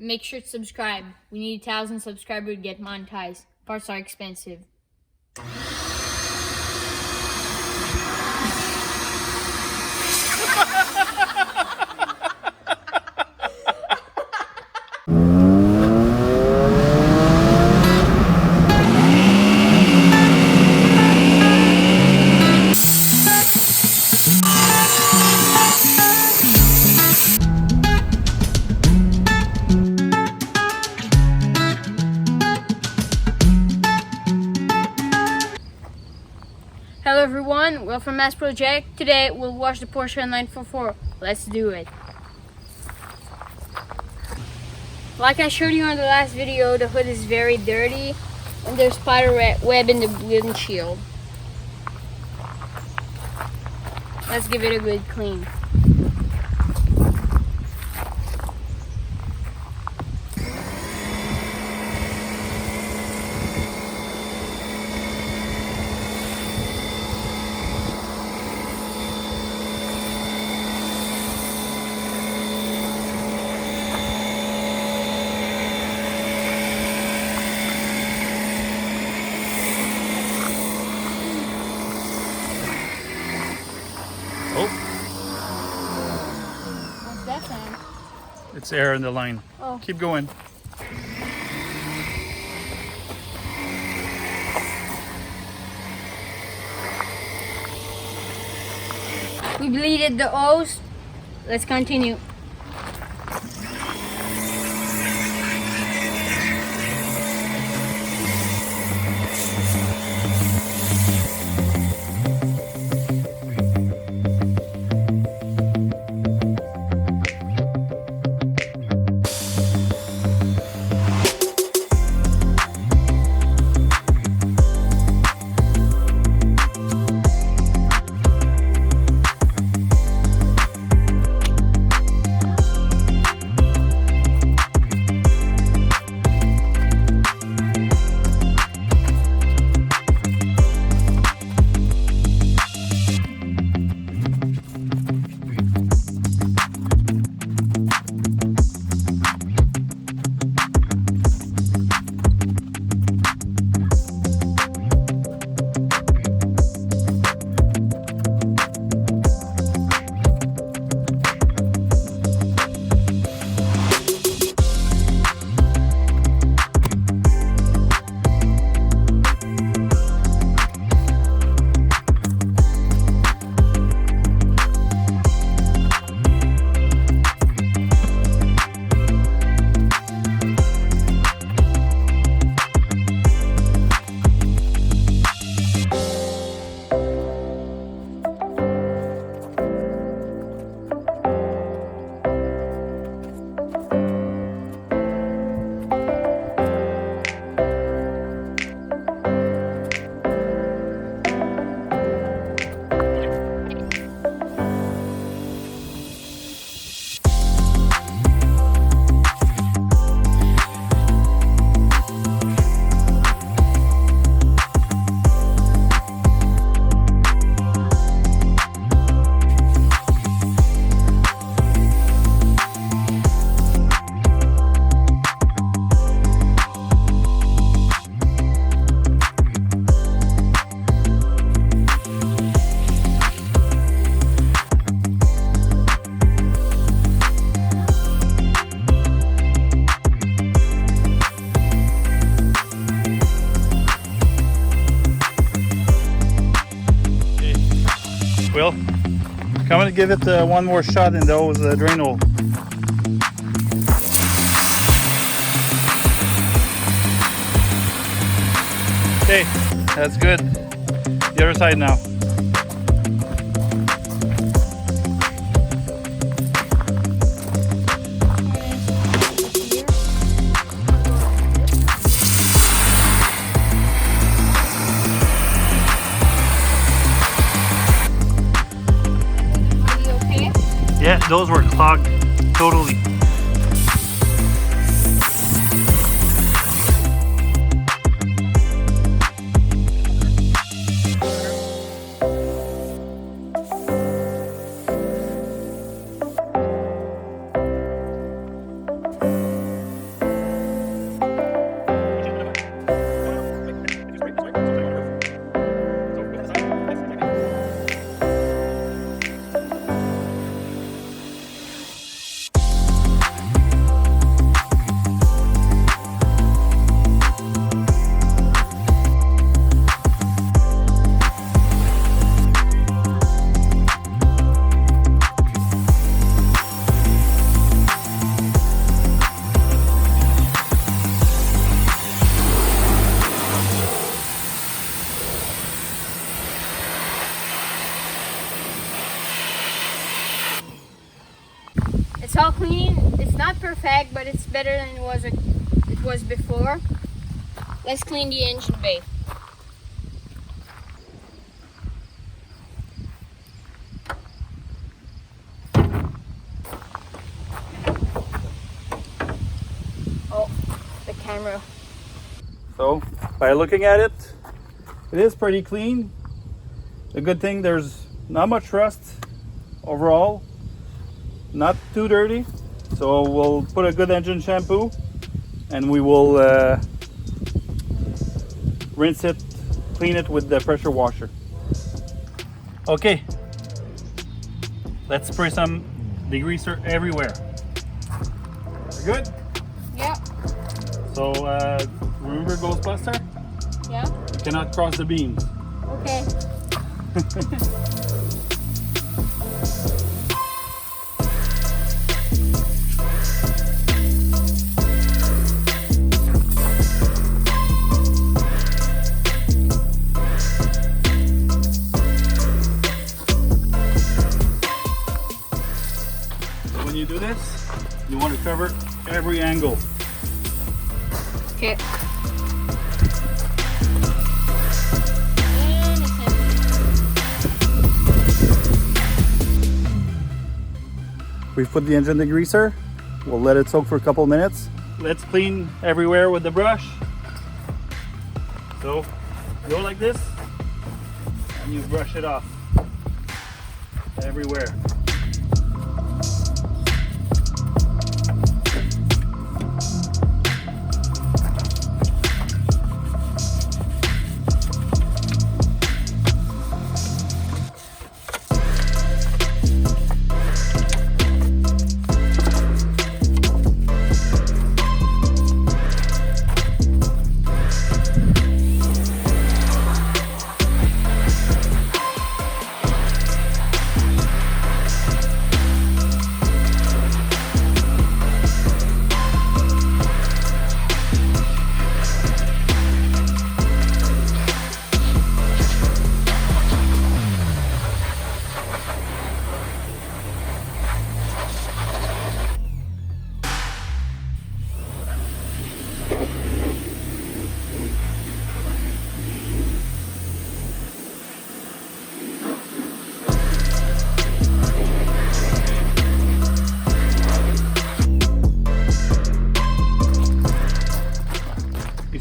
Make sure to subscribe. We need 1,000 subscribers to get monetized. Parts are expensive. Hello everyone, we're from Mass Project. Today we'll wash the Porsche 944. Let's do it. Like I showed you on the last video, the hood is very dirty and there's spider web in the windshield. Let's give it a good clean. What's that sound? It's air in the line. Oh. Keep going. We bleeded the O's. Let's continue. Will, come and give it one more shot in those drain hole. Okay, that's good. The other side now. Yeah, those were clogged totally. it's better than it was before. Let's clean the engine bay. Oh, the camera. So by looking at it, it is pretty clean. The good thing, there's not much rust overall, not too dirty. So we'll put a good engine shampoo and we will rinse it, clean it with the pressure washer. Okay, let's spray some degreaser everywhere. We're good? Yeah. So remember Ghostbuster? Yeah. You cannot cross the beams. Okay. When you do this, you want to cover every angle. Okay. We've put the engine degreaser. We'll let it soak for a couple minutes. Let's clean everywhere with the brush. So go like this and you brush it off everywhere.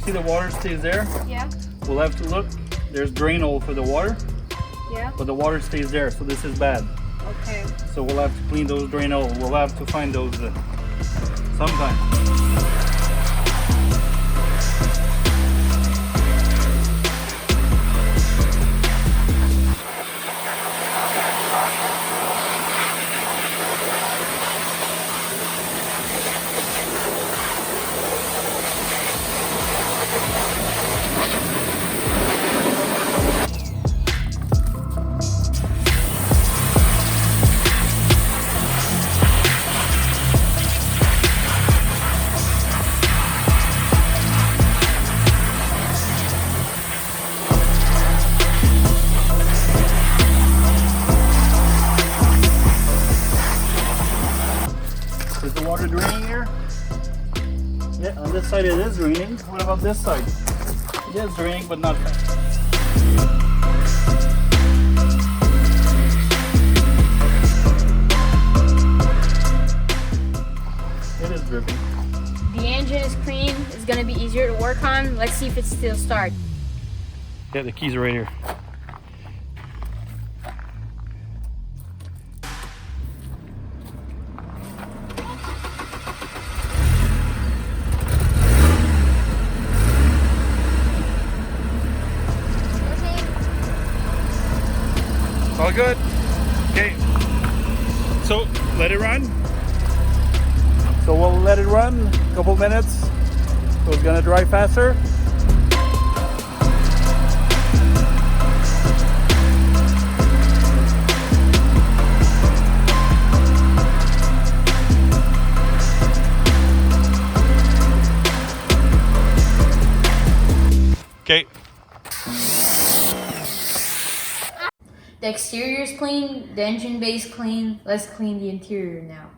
See the water stays there? Yeah. We'll have to look. There's drain hole for the water, Yeah. but the water stays there, so this is bad. Okay. So we'll have to clean those drain holes. We'll have to find those sometime. Is the water draining here? Yeah, on this side it is draining. What about this side? It is draining, but not fast. It is dripping. The engine is clean. It's gonna be easier to work on. Let's see if it still starts. Yeah, the keys are right here. All good. Okay. So let it run. So we'll let it run a couple minutes. So it's gonna dry faster. Okay. The exterior is clean, the engine bay is clean. Let's clean the interior now.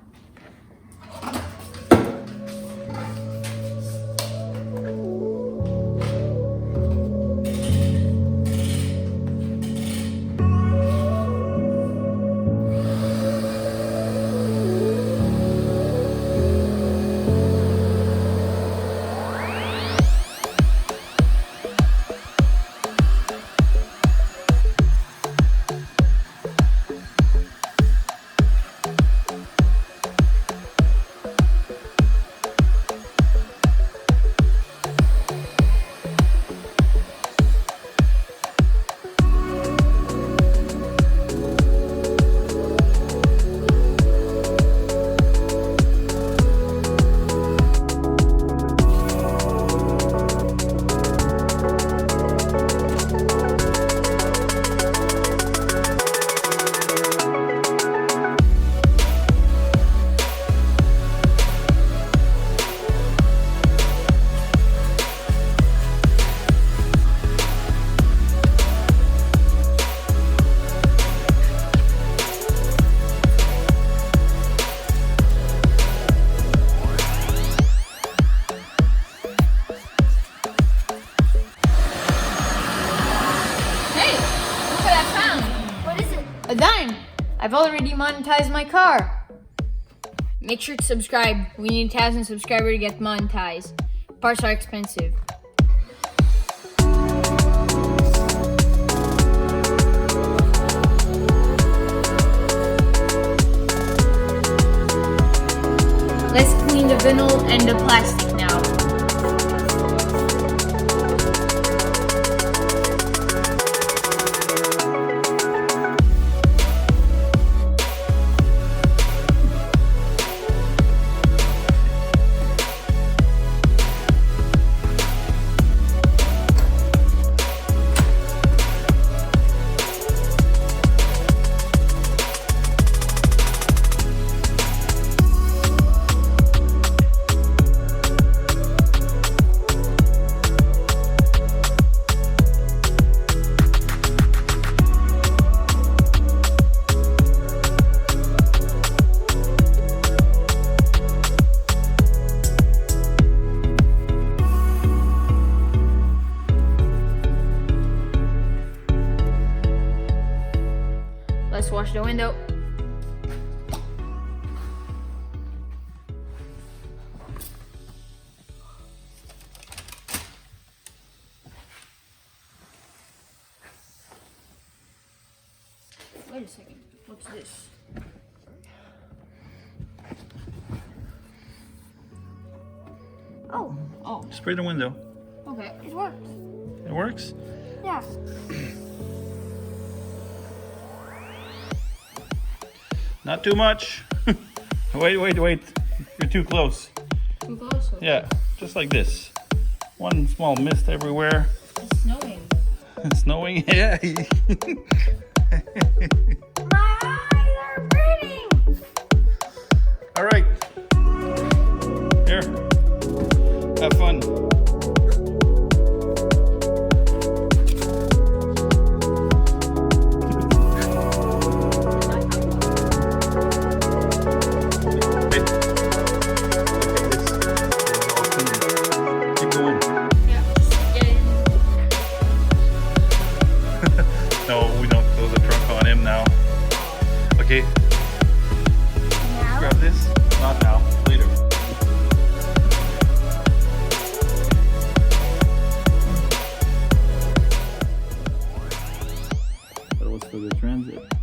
I've already monetized my car. Make sure to subscribe. We need 1,000 subscribers to get monetized. Parts are expensive. Let's clean the vinyl and the plastic now. Let's wash the window. Wait a second. What's this? Oh. Spray the window. Okay, it works. It works? Yeah. Not too much. Wait. You're too close. Too close? Yeah, just like this. One small mist everywhere. It's snowing. It's snowing? Yeah. My eyes are burning! Alright. Here. Have fun. No, we don't close the trunk on him now. Okay. Now? Grab this. Not now. Later. That was for the transit.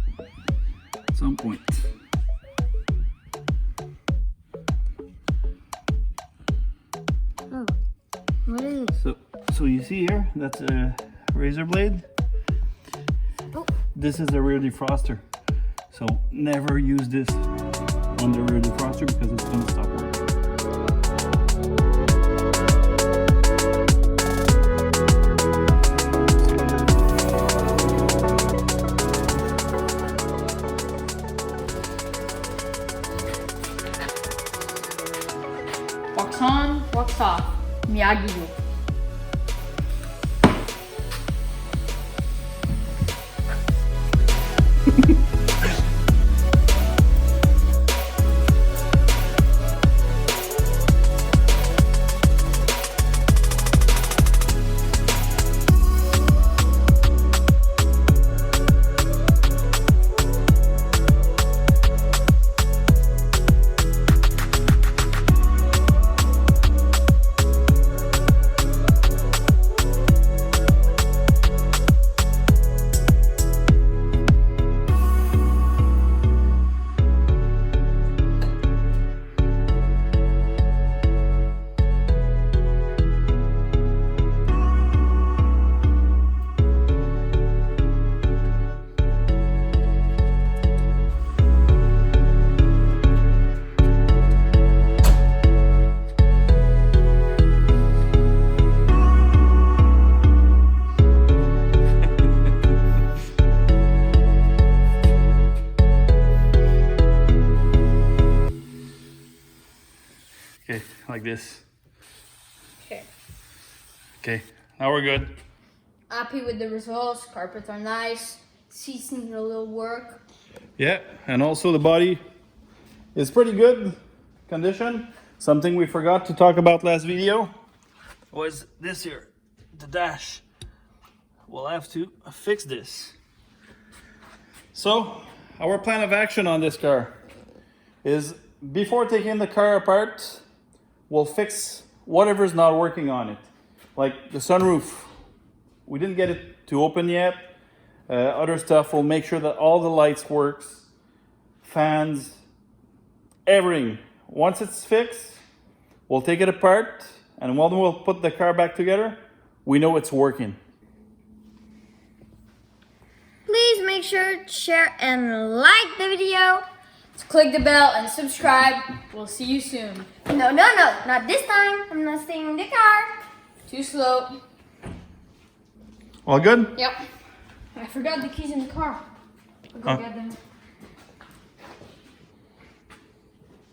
At some point. Oh. What is it? So you see here, that's a razor blade. Oh. This is a rear defroster. So never use this on the rear defroster because it's going to stop working. Wax on, wax off. Miyagi-Do. Okay, like this. Okay. Okay, now we're good. Happy with the results. Carpets are nice. Seats need a little work. Yeah, and also the body is pretty good condition. Something we forgot to talk about last video was this here, the dash. We'll have to fix this. So, our plan of action on this car is before taking the car apart, we'll fix whatever's not working on it. Like the sunroof. We didn't get it to open yet. Other stuff, we'll make sure that all the lights works, fans, everything. Once it's fixed, we'll take it apart, and when we'll put the car back together, we know it's working. Please make sure to share and like the video. Click the bell and subscribe. We'll see you soon. No, not this time. I'm not staying in the car. Too slow. All good? Yep. I forgot the keys in the car. I'll go get them.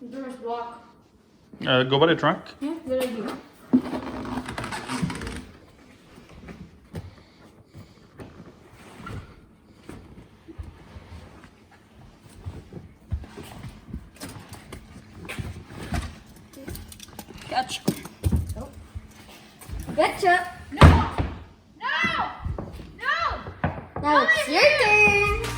The door's blocked. Go by the trunk. Yeah, good idea. Gotcha. Oh. Gotcha. No! No! No! Now it's your turn.